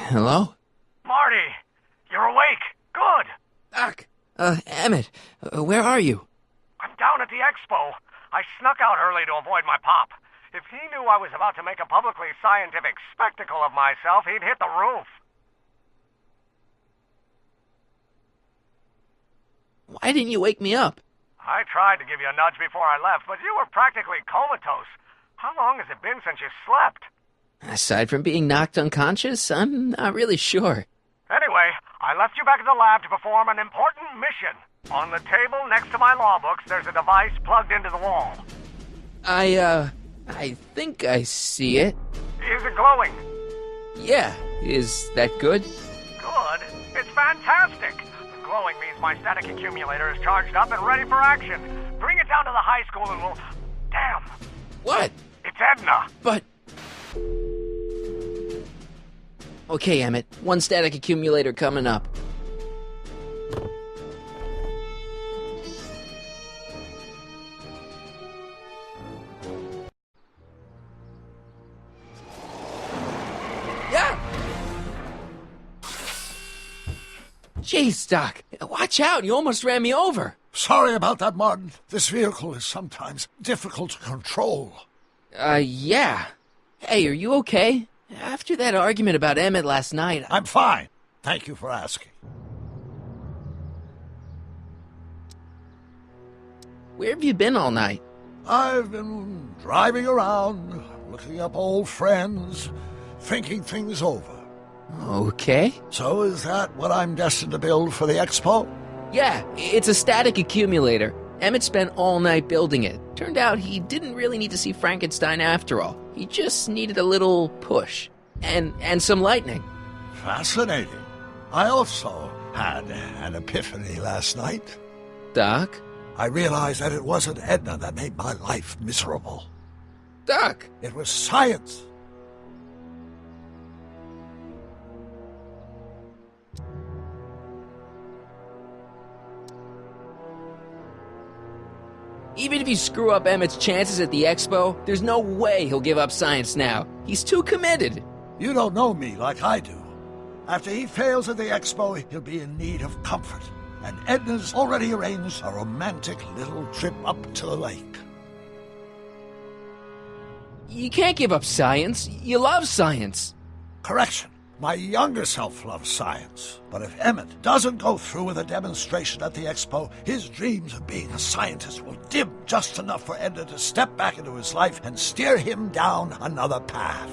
Hello? Marty, you're awake. Good. Doc. Emmett, where are you? I'm down at the expo. I snuck out early to avoid my pop. If he knew I was about to make a publicly scientific spectacle of myself, he'd hit the roof. Why didn't you wake me up? I tried to give you a nudge before I left, but you were practically comatose. How long has it been since you slept? Aside from being knocked unconscious, I'm not really sure. Anyway, I left you back at the lab to perform an important mission. On the table next to my law books, there's a device plugged into the wall. I think I see it. Is it glowing? Yeah, is that good? Good? It's fantastic! The glowing means my static accumulator is charged up and ready for action. Bring it down to the high school and we'll... Damn! What? It's Edna! But... Okay, Emmett. One static accumulator coming up. Yeah! Jeez, Doc. Watch out. You almost ran me over. Sorry about that, Martin. This vehicle is sometimes difficult to control. Yeah. Hey, are you okay? After that argument about Emmett last night... I'm fine. Thank you for asking. Where have you been all night? I've been driving around, looking up old friends, thinking things over. Okay. So is that what I'm destined to build for the expo? Yeah, it's a static accumulator. Emmett spent all night building it. Turned out he didn't really need to see Frankenstein after all. He just needed a little push. And some lightning. Fascinating. I also had an epiphany last night. Doc? I realized that it wasn't Edna that made my life miserable. Doc! It was science. Even if you screw up Emmett's chances at the expo, there's no way he'll give up science now. He's too committed. You don't know me like I do. After he fails at the expo, he'll be in need of comfort. And Edna's already arranged a romantic little trip up to the lake. You can't give up science. You love science. Correction. My younger self loves science. But if Emmett doesn't go through with a demonstration at the expo, his dreams of being a scientist will dim just enough for Edna to step back into his life and steer him down another path.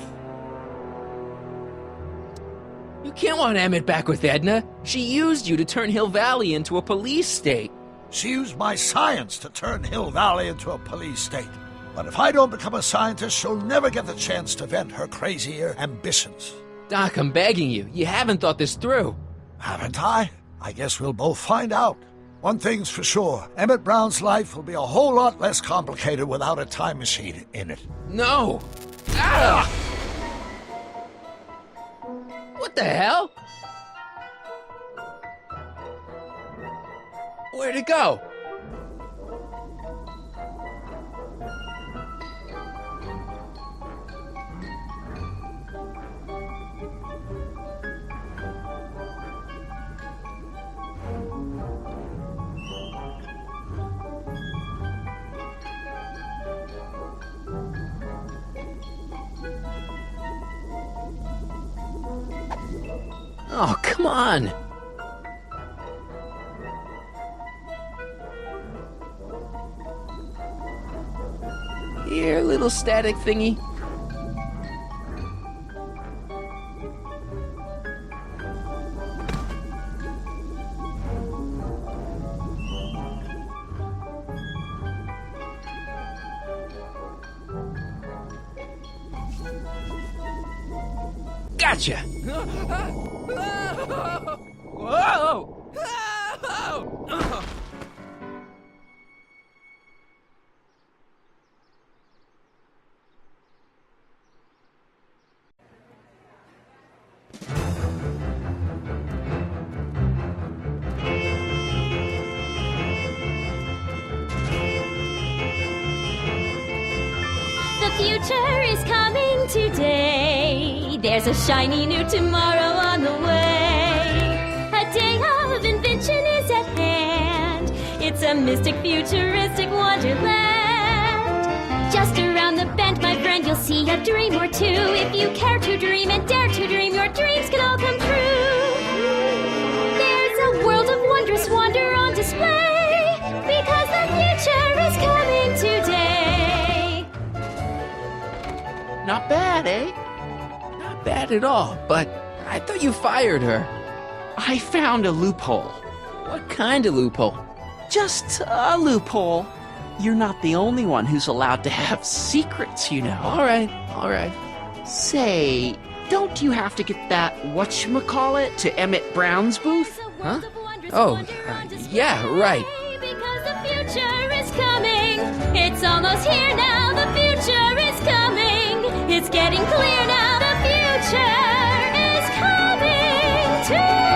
You can't want Emmett back with Edna. She used you to turn Hill Valley into a police state. She used my science to turn Hill Valley into a police state. But if I don't become a scientist, she'll never get the chance to vent her crazier ambitions. Doc, I'm begging you. You haven't thought this through. Haven't I? I guess we'll both find out. One thing's for sure. Emmett Brown's life will be a whole lot less complicated without a time machine in it. No! Ah! What the hell? Where'd it go? Oh, come on! Here, little static thingy. Gotcha! Whoa! future is coming today. There's a shiny new tomorrow on the way. A day of invention is at hand. It's a mystic, futuristic wonderland. Just around the bend, my friend, you'll see a dream or two. If you care to dream and dare to dream, your dreams can all come true. There's a world of wondrous wonder on display, because the future is coming today. Not bad, eh? Not bad at all, but I thought you fired her. I found a loophole. What kind of loophole? Just a loophole. You're not the only one who's allowed to have secrets, you know. All right. Say, don't you have to get that whatchamacallit to Emmett Brown's booth? Huh? Oh, yeah, right. Because the future is coming. It's almost here now. The future is coming. It's getting clear now. The future is coming today.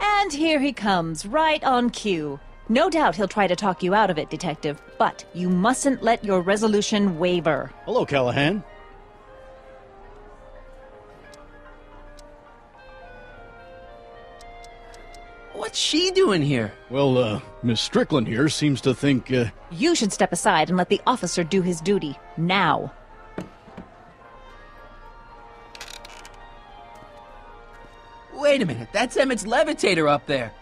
And here he comes, right on cue. No doubt he'll try to talk you out of it, Detective, but you mustn't let your resolution waver. Hello, Callahan. What's she doing here? Well, Miss Strickland here seems to think, You should step aside and let the officer do his duty. Now. Wait a minute, that's Emmett's levitator up there.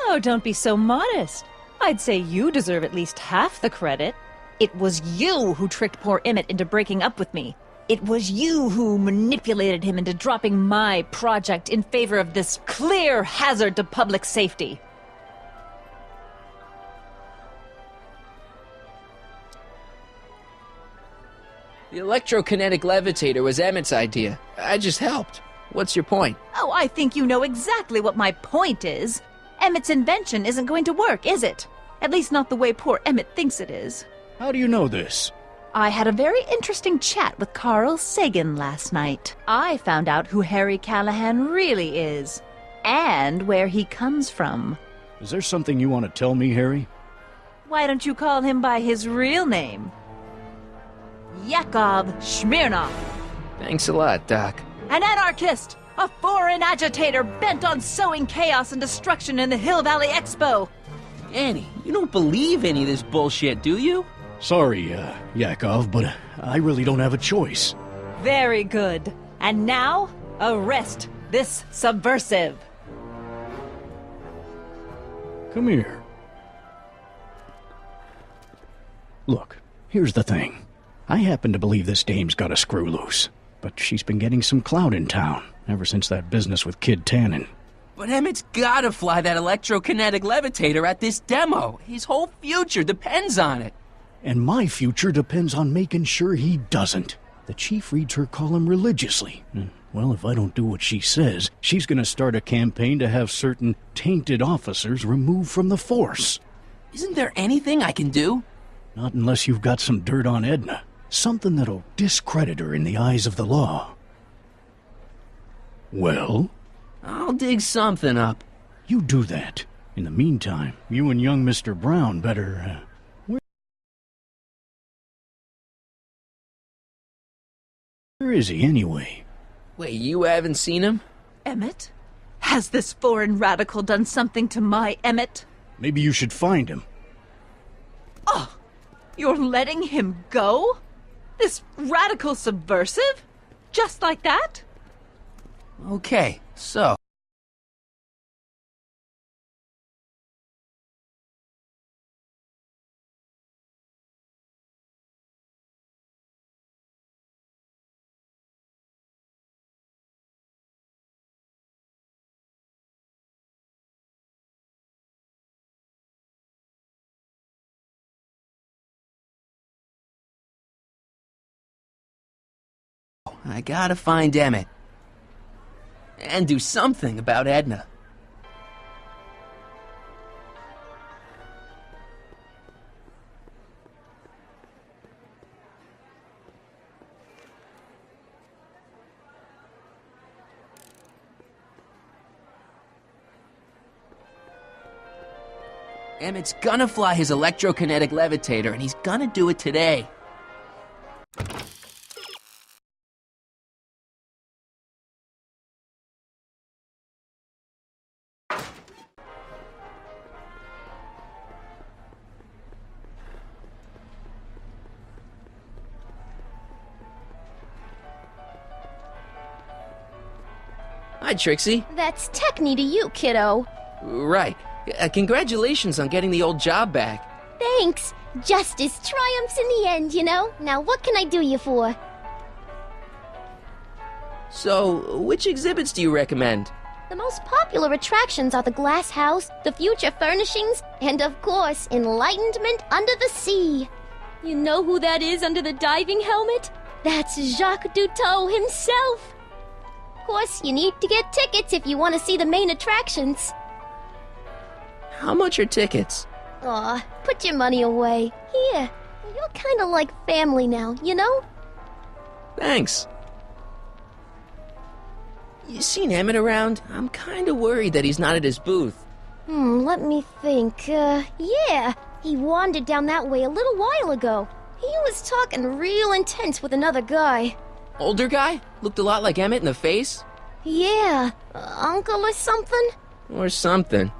Oh, don't be so modest. I'd say you deserve at least half the credit. It was you who tricked poor Emmett into breaking up with me. It was you who manipulated him into dropping my project in favor of this clear hazard to public safety. The electrokinetic levitator was Emmett's idea. I just helped. What's your point? Oh, I think you know exactly what my point is. Emmett's invention isn't going to work, is it? At least not the way poor Emmett thinks it is. how do you know this? I had a very interesting chat with Carl Sagan last night. I found out who Harry Callahan really is, and where he comes from. Is there something you want to tell me, Harry? Why don't you call him by his real name? Yakov Smirnov. Thanks a lot, Doc. An anarchist! A foreign agitator bent on sowing chaos and destruction in the Hill Valley Expo! Annie, you don't believe any of this bullshit, do you? Sorry, Yakov, but I really don't have a choice. Very good. And now, arrest this subversive. Come here. Look, here's the thing. I happen to believe this dame's got a screw loose, but she's been getting some clout in town ever since that business with Kid Tannen. But Emmett's gotta fly that electrokinetic levitator at this demo. His whole future depends on it. And my future depends on making sure he doesn't. The chief reads her column religiously. And, well, if I don't do what she says, she's gonna start a campaign to have certain tainted officers removed from the force. Isn't there anything I can do? Not unless you've got some dirt on Edna. Something that'll discredit her in the eyes of the law. Well? I'll dig something up. You do that. In the meantime, you and young Mr. Brown better, where is he, anyway? Wait, you haven't seen him? Emmett? Has this foreign radical done something to my Emmett? Maybe you should find him. Oh, you're letting him go? This radical subversive? Just like that? Okay, so... I gotta find Emmett. and do something about Edna. Emmett's gonna fly his electrokinetic levitator, and he's gonna do it today. Hi, Trixie. That's Techni to you, kiddo. Right. Congratulations on getting the old job back. Thanks. Justice triumphs in the end, you know? Now what can I do you for? So, which exhibits do you recommend? The most popular attractions are the Glass House, the Future Furnishings, and of course, Enlightenment Under the Sea. You know who that is under the diving helmet? That's Jacques Cousteau himself. Of course, you need to get tickets if you want to see the main attractions. How much are tickets? Aw, put your money away. Here, you're kinda like family now, you know? Thanks. You seen Emmett around? I'm kinda worried that he's not at his booth. Let me think. Yeah, he wandered down that way a little while ago. He was talking real intense with another guy. Older guy? Looked a lot like Emmett in the face? Yeah, uncle or something? Or something.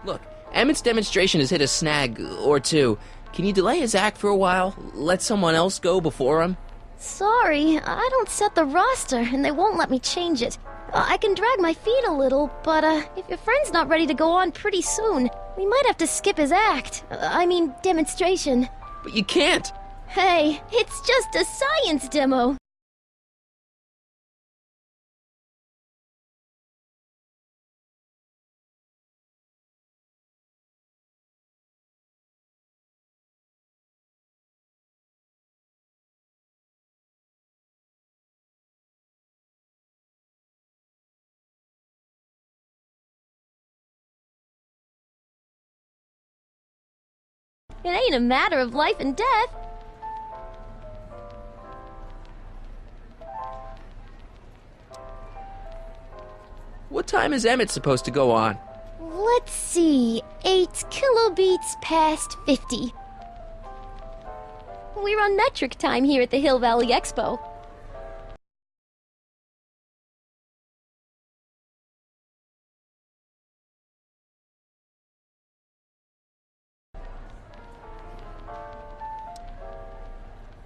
Look, Emmett's demonstration has hit a snag or two. Can you delay his act for a while? Let someone else go before him? Sorry, I don't set the roster, and they won't let me change it. I can drag my feet a little, but if your friend's not ready to go on pretty soon, we might have to skip his act. I mean, demonstration. But you can't! Hey, it's just a science demo. It ain't a matter of life and death. What time is Emmett supposed to go on? Let's see, 8 kilobeats past 50. We're on metric time here at the Hill Valley Expo.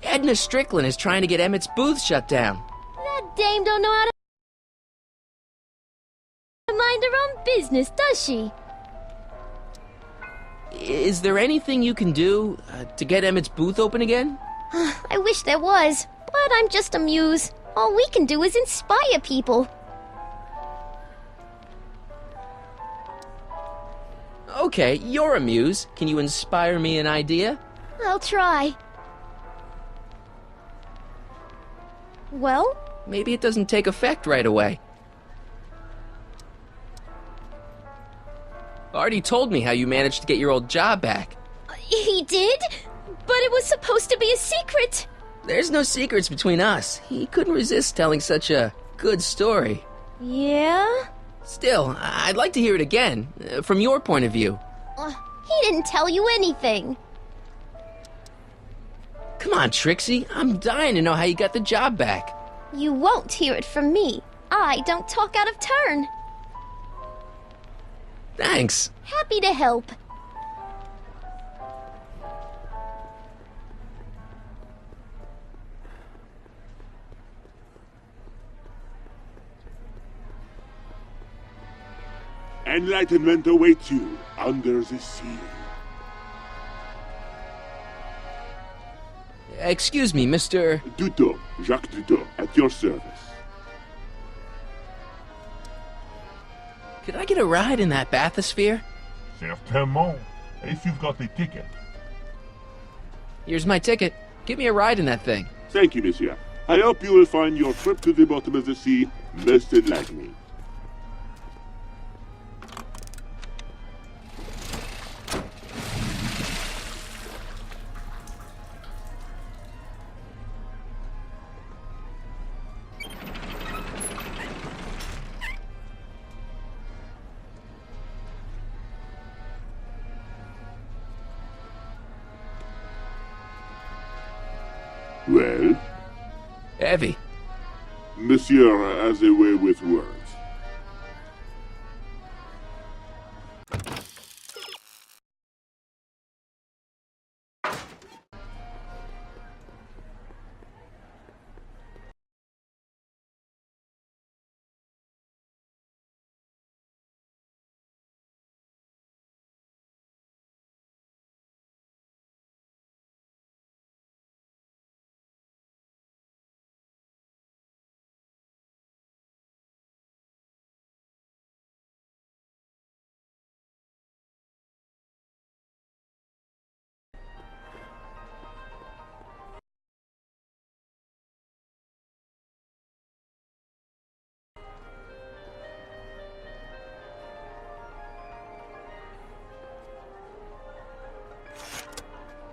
Edna Strickland is trying to get Emmett's booth shut down. That dame don't know how to mind her own business, does she? Is there anything you can do to get Emmett's booth open again? I wish there was, but I'm just a muse. All we can do is inspire people. Okay, you're a muse. Can you inspire me an idea? I'll try. Well? Maybe it doesn't take effect right away. Artie told me how you managed to get your old job back. He did? But it was supposed to be a secret. There's no secrets between us. He couldn't resist telling such a good story. Yeah? Still, I'd like to hear it again, from your point of view. He didn't tell you anything. Come on, Trixie. I'm dying to know how you got the job back. You won't hear it from me. I don't talk out of turn. Thanks. Happy to help. Enlightenment awaits you under the sea. Excuse me, Mr. Duto, Jacques Duto, at your service. Could I get a ride in that bathysphere? Certainement, if you've got the ticket. Here's my ticket. Give me a ride in that thing. Thank you, monsieur. I hope you will find your trip to the bottom of the sea most enlightening. Well? Heavy. Monsieur has a way with words.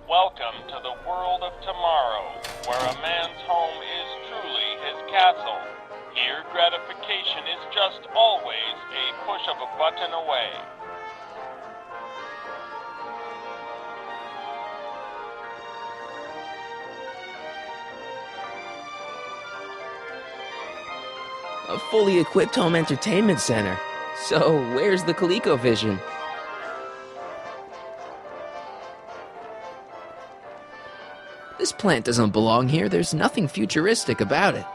Welcome to the world of tomorrow, where a man's home is truly his castle. Here, gratification is just always a push of a button away. A fully equipped home entertainment center. So, where's the ColecoVision? This plant doesn't belong here. There's nothing futuristic about it.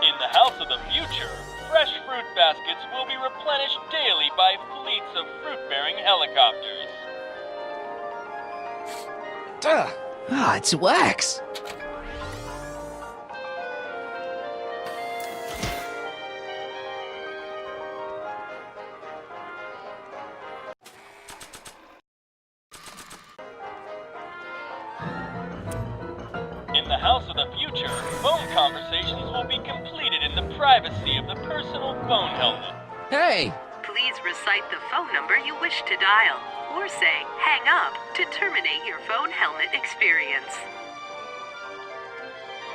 In the house of the future, fresh fruit baskets will be replenished daily by fleets of fruit-bearing helicopters. Ah, it's wax. In the house of the future, phone conversations will be completed in the privacy of the personal phone helmet. Hey! Please recite the phone number you wish to dial, or say hang up to terminate your phone helmet experience.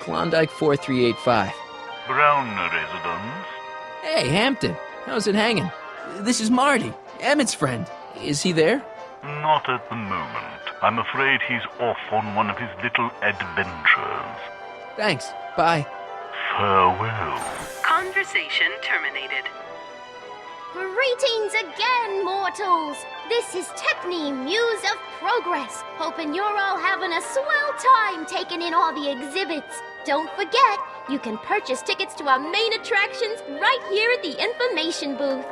Klondike 4385. Brown residence. Hey, Hampton. How's it hanging? This is Marty, Emmett's friend. Is he there? Not at the moment. I'm afraid he's off on one of his little adventures. Thanks. Bye. Farewell. Conversation terminated. Greetings again, mortals! This is Techne, Muse of Progress. Hoping you're all having a swell time taking in all the exhibits. Don't forget, you can purchase tickets to our main attractions right here at the information booth.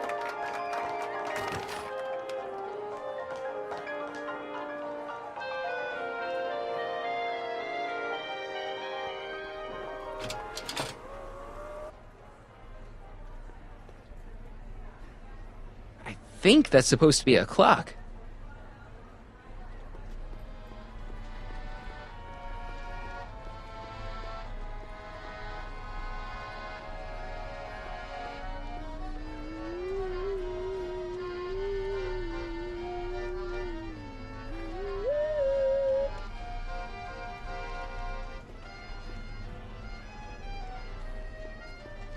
I think that's supposed to be a clock.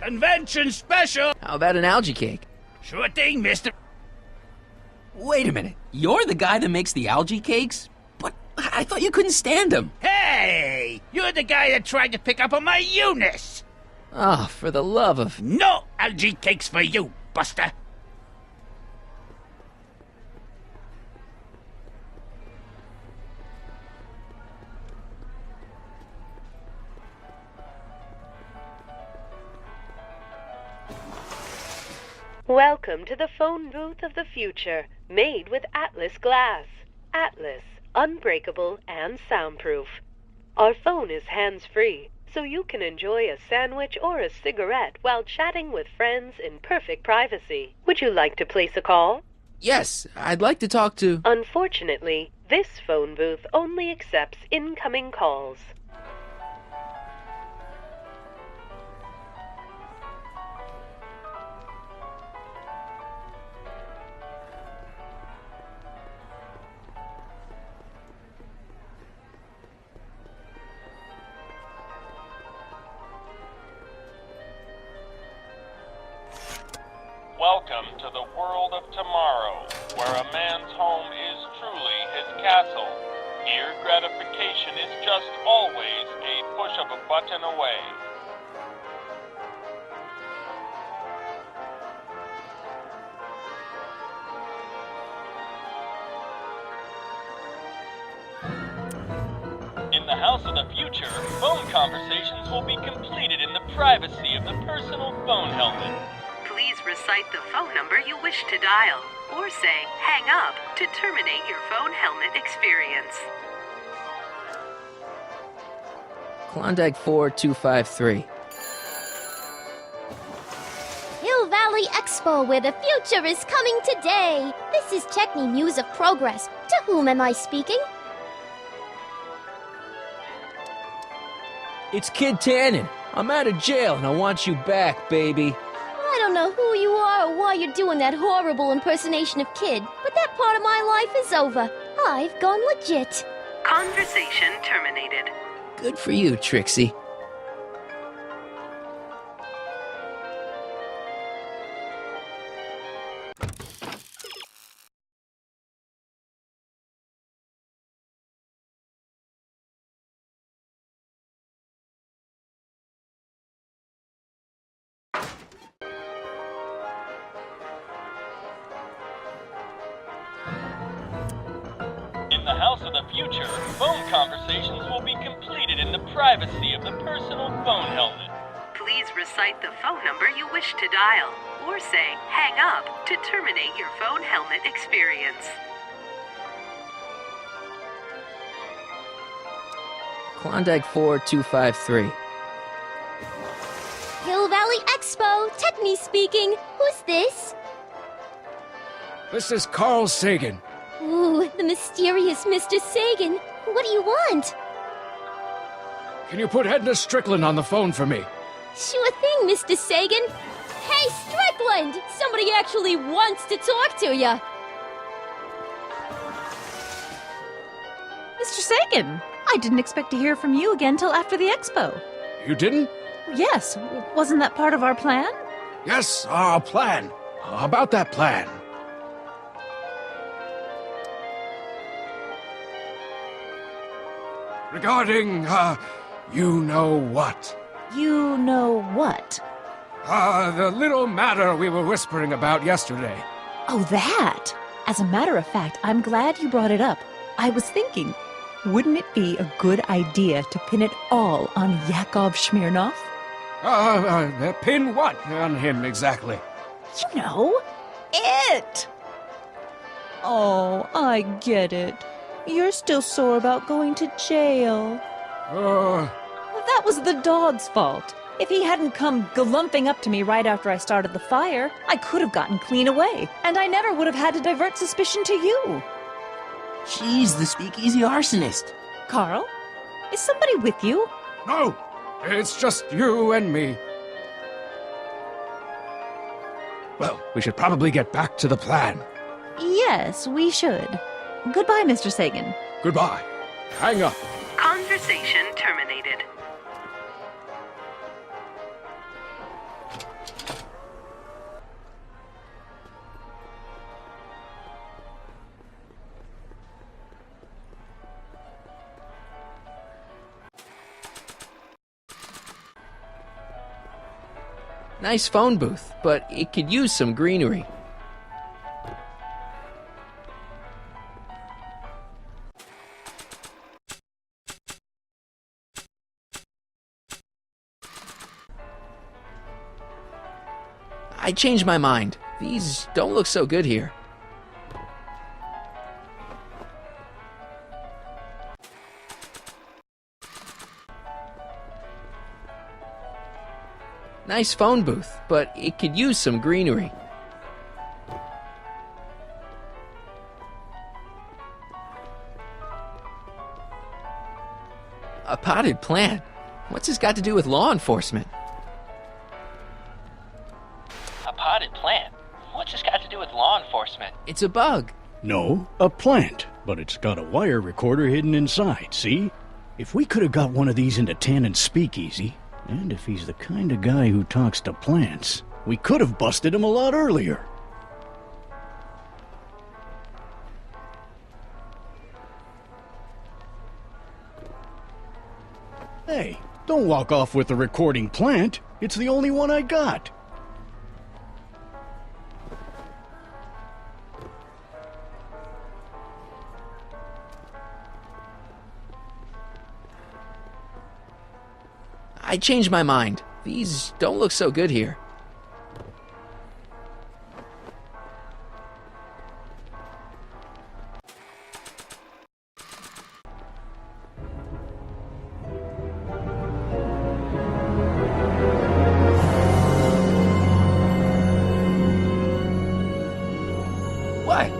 Convention special! How about an algae cake? Sure thing, mister. Wait a minute. You're the guy that makes the algae cakes? But I thought you couldn't stand them. Hey! You're the guy that tried to pick up on my Eunice! Oh, for the love of... No algae cakes for you, Buster! Welcome to the phone booth of the future, made with Atlas glass. Atlas, unbreakable and soundproof. Our phone is hands-free, so you can enjoy a sandwich or a cigarette while chatting with friends in perfect privacy. Would you like to place a call? Yes, I'd like to talk to... Unfortunately, this phone booth only accepts incoming calls. Welcome to the world of tomorrow, where a man's home is truly his castle. Here, gratification is just always a push of a button away. In the house of the future, phone conversations will be completed in the privacy of the personal phone helmet. Please recite the phone number you wish to dial, or say hang up to terminate your phone helmet experience. Klondike 4253. Hill Valley Expo, where the future is coming today. This is Techni Muse of Progress. To whom am I speaking? It's Kid Tannen. I'm out of jail and I want you back, baby. I don't know who you are or why you're doing that horrible impersonation of Kid, but that part of my life is over. I've gone legit. Conversation terminated. Good for you, Trixie. In the house of the future, phone conversations will be completed in the privacy of the personal phone helmet. Please recite the phone number you wish to dial, or say hang up to terminate your phone helmet experience. Klondike 4253. Hill Valley Expo, Techni speaking. Who's this? This is Carl Sagan. Ooh, the mysterious Mr. Sagan. What do you want? Can you put Edna Strickland on the phone for me? Sure thing, Mr. Sagan. Hey, Strickland! Somebody actually wants to talk to ya. Mr. Sagan, I didn't expect to hear from you again till after the expo. You didn't? Yes, wasn't that part of our plan? Yes, our plan. About that plan. Regarding, you know what? You know what? The little matter we were whispering about yesterday. Oh, that! As a matter of fact, I'm glad you brought it up. I was thinking, wouldn't it be a good idea to pin it all on Yakov Smirnov? Pin what on him exactly? You know, it! Oh, I get it. You're still sore about going to jail. That was the dog's fault. If he hadn't come galumping up to me right after I started the fire, I could have gotten clean away, and I never would have had to divert suspicion to you. She's the speakeasy arsonist. Carl, is somebody with you? No, it's just you and me. Well, we should probably get back to the plan. Yes, we should. Goodbye, Mr. Sagan. Goodbye. Hang up. Conversation terminated. Nice phone booth, but it could use some greenery. I changed my mind. These don't look so good here. Nice phone booth, but it could use some greenery. A potted plant? What's this got to do with law enforcement? A potted plant? What's this got to do with law enforcement? It's a bug. No, a plant, but it's got a wire recorder hidden inside, see? If we could have got one of these into Tannen's speakeasy, and if he's the kind of guy who talks to plants, we could have busted him a lot earlier. Hey, don't walk off with the recording plant. It's the only one I got. I changed my mind. These don't look so good here. What?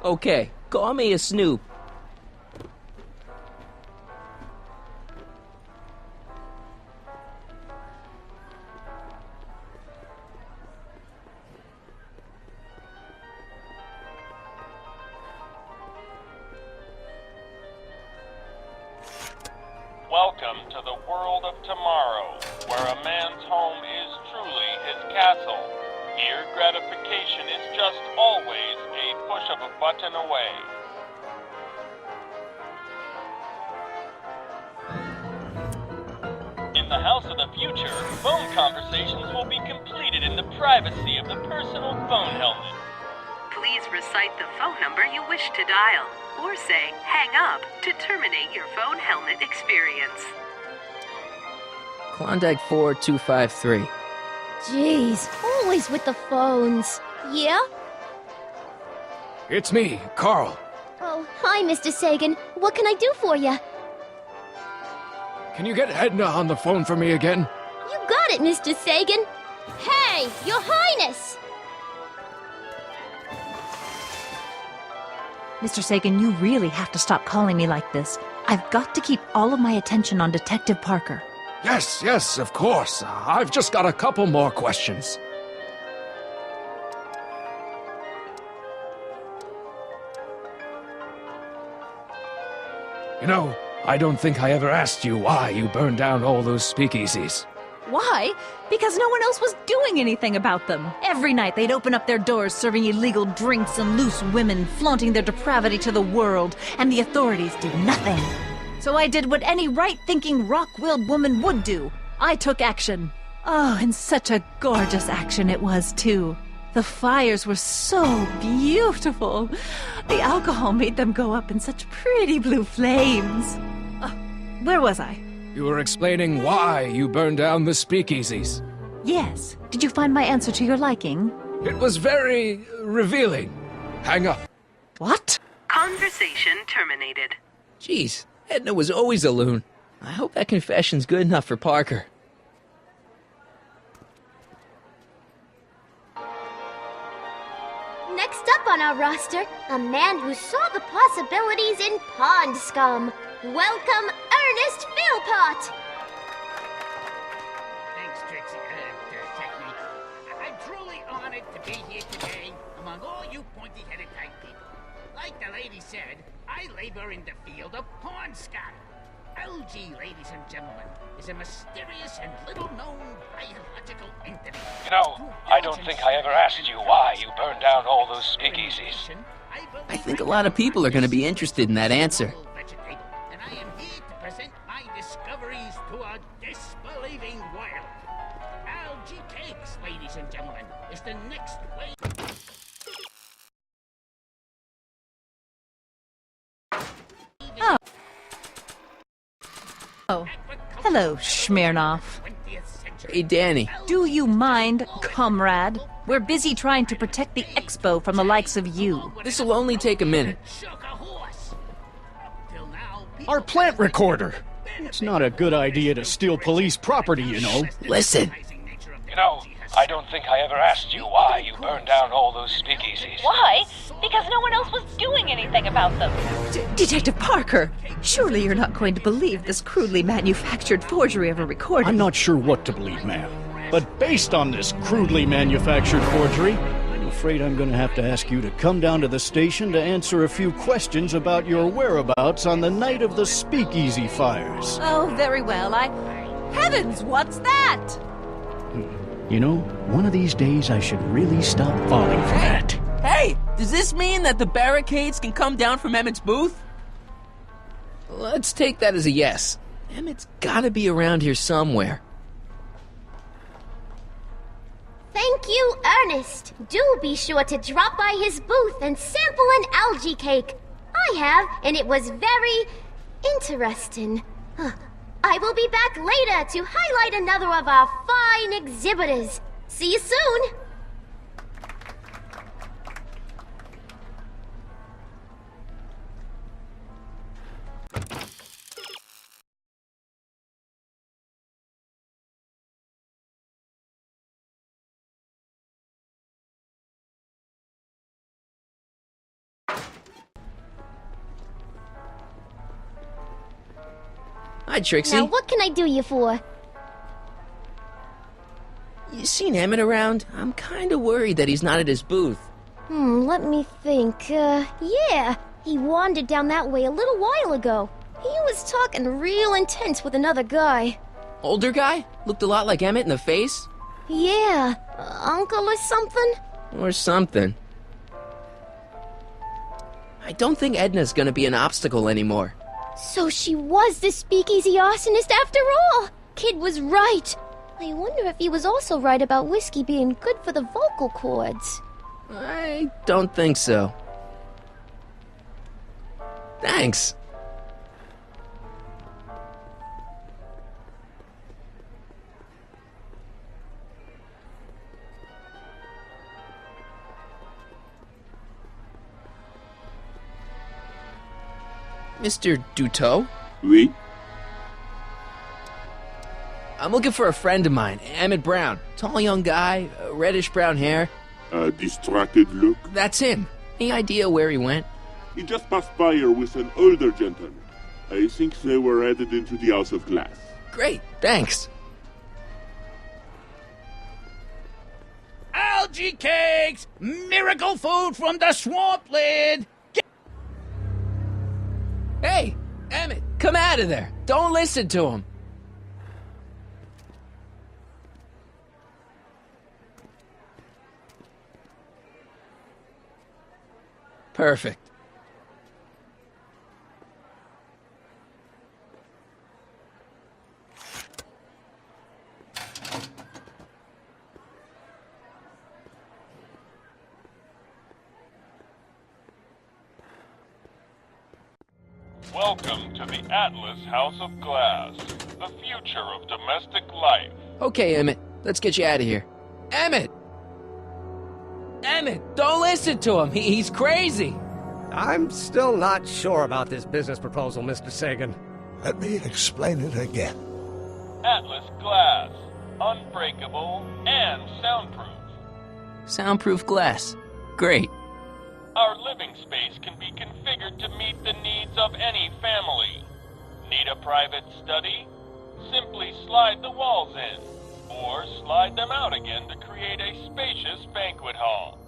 Okay, call me a snoop. Welcome to the world of tomorrow, where a man's home is truly his castle. Here, gratification is just always a push of a button away. In the house of the future, phone conversations will be completed in the privacy of the personal phone helmet. Please recite the phone number you wish to dial, or say hang up to terminate your phone helmet experience. Klondike 4253. Jeez, always with the phones. Yeah? It's me, Carl. Oh, hi, Mr. Sagan. What can I do for you? Can you get Edna on the phone for me again? You got it, Mr. Sagan. Hey, Your Highness! Mr. Sagan, you really have to stop calling me like this. I've got to keep all of my attention on Detective Parker. Yes, of course. I've just got a couple more questions. You know, I don't think I ever asked you why you burned down all those speakeasies. Why? Because no one else was doing anything about them. Every night they'd open up their doors serving illegal drinks and loose women, flaunting their depravity to the world, and the authorities did nothing. So I did what any right-thinking, rock-willed woman would do. I took action. Oh, and such a gorgeous action it was, too. The fires were so beautiful. The alcohol made them go up in such pretty blue flames. Where was I? You were explaining why you burned down the speakeasies. Yes. Did you find my answer to your liking? It was very revealing. Hang up. What? Conversation terminated. Jeez, Edna was always a loon. I hope that confession's good enough for Parker. Next up on our roster, a man who saw the possibilities in pond scum. Welcome, Ernest Philpott! Thanks, Trixie. Technique. I'm truly honored to be here today among all you pointy-headed type people. Like the lady said, I labor in the field of pond scum. Algae, ladies and gentlemen, is a mysterious and little-known biological entity. You know, I don't think I ever asked you why you burned down all those speakeasies. I think a lot of people are going to be interested in that answer. And I am here to present my discoveries to a disbelieving world. Algae cakes, ladies and gentlemen, is the next wave. Oh, hello, Smirnoff. Hey, Danny. Do you mind, comrade? We're busy trying to protect the expo from the likes of you. This'll only take a minute. Our plant recorder! It's not a good idea to steal police property, you know. Listen. You know, I don't think I ever asked you why you burned down all those speakeasies. Why? Because no one else was doing anything about them. Detective Parker, surely you're not going to believe this crudely manufactured forgery of a recording. I'm not sure what to believe, ma'am. But based on this crudely manufactured forgery, I'm afraid I'm going to have to ask you to come down to the station to answer a few questions about your whereabouts on the night of the Speakeasy fires. Oh, very well. Heavens, what's that? You know, one of these days I should really stop falling for that. Hey, does this mean that the barricades can come down from Emmett's booth? Let's take that as a yes. Emmett's gotta be around here somewhere. Thank you, Ernest. Do be sure to drop by his booth and sample an algae cake. I have, and it was very interesting. I will be back later to highlight another of our fine exhibitors. See you soon. Hi, Trixie. Now, what can I do you for? You seen Emmett around? I'm kinda worried that he's not at his booth. Let me think. Yeah. He wandered down that way a little while ago. He was talking real intense with another guy. Older guy? Looked a lot like Emmett in the face? Yeah. Uncle or something? Or something. I don't think Edna's gonna be an obstacle anymore. So she was the speakeasy arsonist after all! Kid was right. I wonder if he was also right about whiskey being good for the vocal cords. I don't think so. Thanks. Mr. Duteau? Oui? I'm looking for a friend of mine, Emmett Brown. Tall young guy, reddish brown hair. A distracted look? That's him. Any idea where he went? He just passed by here with an older gentleman. I think they were headed into the House of Glass. Great, thanks. Algae cakes! Miracle food from the swampland! Hey, Emmett, come out of there. Don't listen to him. Perfect. Welcome to the Atlas House of Glass, the future of domestic life. Okay, Emmett, let's get you out of here. Emmett! Emmett, don't listen to him. He's crazy. I'm still not sure about this business proposal, Mr. Sagan. Let me explain it again. Atlas Glass, unbreakable and soundproof. Soundproof glass. Great. Our living space can be configured to meet the needs of any family. Need a private study? Simply slide the walls in, or slide them out again to create a spacious banquet hall.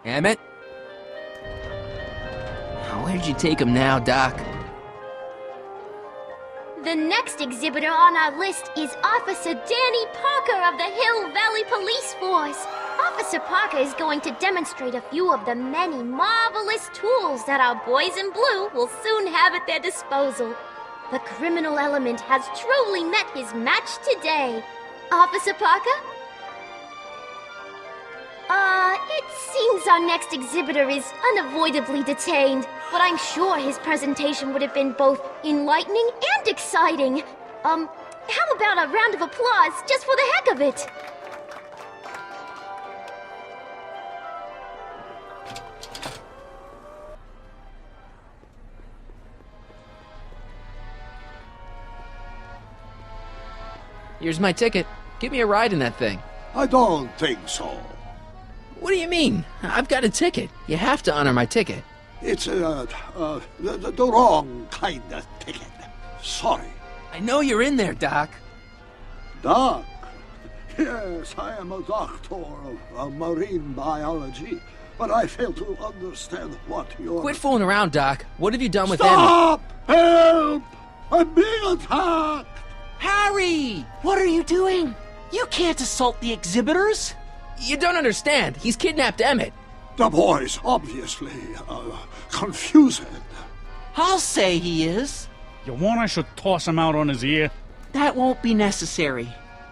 Emmett? Where'd you take him now, Doc? The next exhibitor on our list is Officer Danny Parker of the Hill Valley Police Force. Officer Parker is going to demonstrate a few of the many marvelous tools that our boys in blue will soon have at their disposal. The criminal element has truly met his match today. Officer Parker? It seems our next exhibitor is unavoidably detained, but I'm sure his presentation would have been both enlightening and exciting. How about a round of applause just for the heck of it? Here's my ticket. Give me a ride in that thing. I don't think so. What do you mean? I've got a ticket. You have to honor my ticket. It's the wrong kind of ticket. Sorry. I know you're in there, Doc. Doc? Yes, I am a doctor of marine biology, but I fail to understand what you're... Quit fooling around, Doc. What have you done with Stop! Help! I'm being attacked! Harry! What are you doing? You can't assault the exhibitors! You don't understand. He's kidnapped Emmett. The boy's obviously confused. I'll say he is. You want I should toss him out on his ear? That won't be necessary.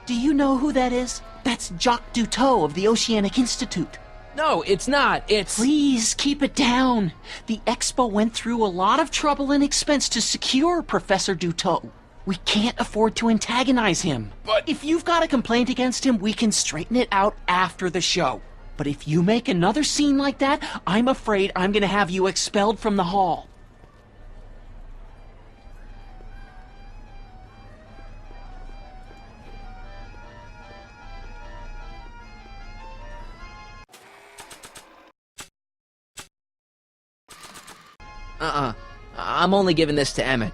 Do you know who that is? That's Jacques Duteau of the Oceanic Institute. No, it's not. It's... Please, keep it down. The Expo went through a lot of trouble and expense to secure Professor Duteau. We can't afford to antagonize him. But if you've got a complaint against him, we can straighten it out after the show. But if you make another scene like that, I'm afraid I'm going to have you expelled from the hall. I'm only giving this to Emmett.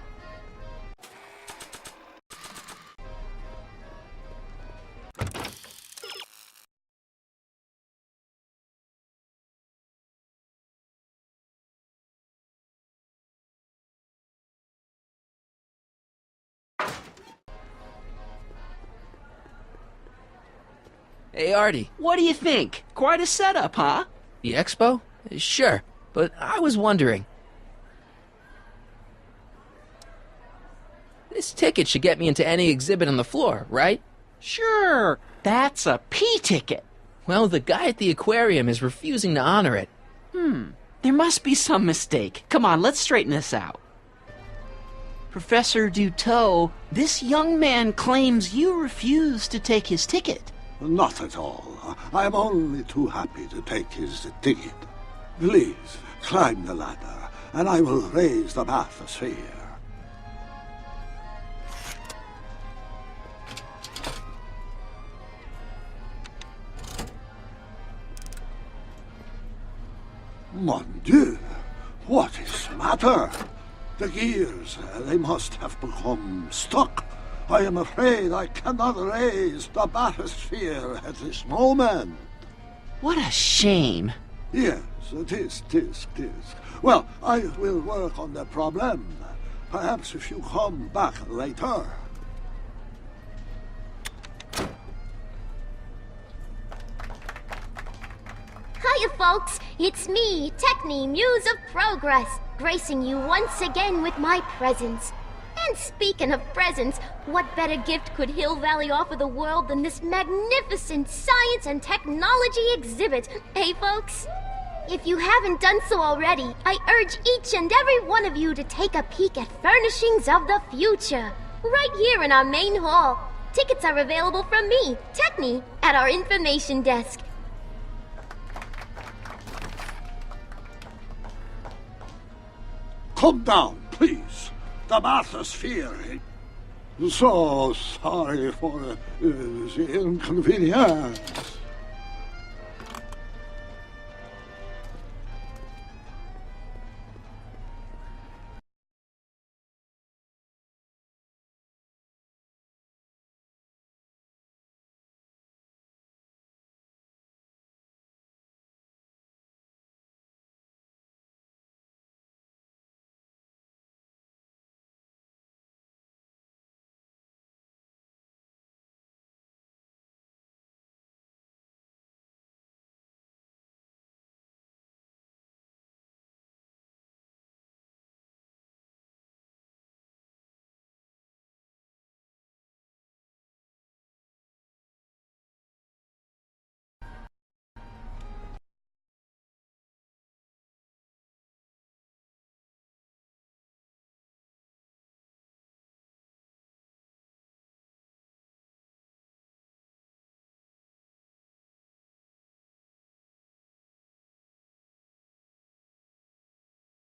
Hey, Artie. What do you think? Quite a setup, huh? The Expo? Sure, but I was wondering. This ticket should get me into any exhibit on the floor, right? Sure. That's a P-ticket. Well, the guy at the aquarium is refusing to honor it. There must be some mistake. Come on, let's straighten this out. Professor Duteau, this young man claims you refused to take his ticket. Not at all. I am only too happy to take his ticket. Please, climb the ladder, and I will raise the bathysphere. Mon Dieu! What is the matter? The gears, they must have become stuck. I am afraid I cannot raise the bathysphere at this moment. What a shame. Yes, tisk. Well, I will work on the problem. Perhaps if you come back later. Hiya, folks. It's me, Techni, Muse of Progress, gracing you once again with my presence. And speaking of presents, what better gift could Hill Valley offer the world than this magnificent science and technology exhibit, eh, folks? If you haven't done so already, I urge each and every one of you to take a peek at Furnishings of the Future, right here in our main hall. Tickets are available from me, Techni, at our information desk. Come down, please. The bathysphere. So sorry for the inconvenience.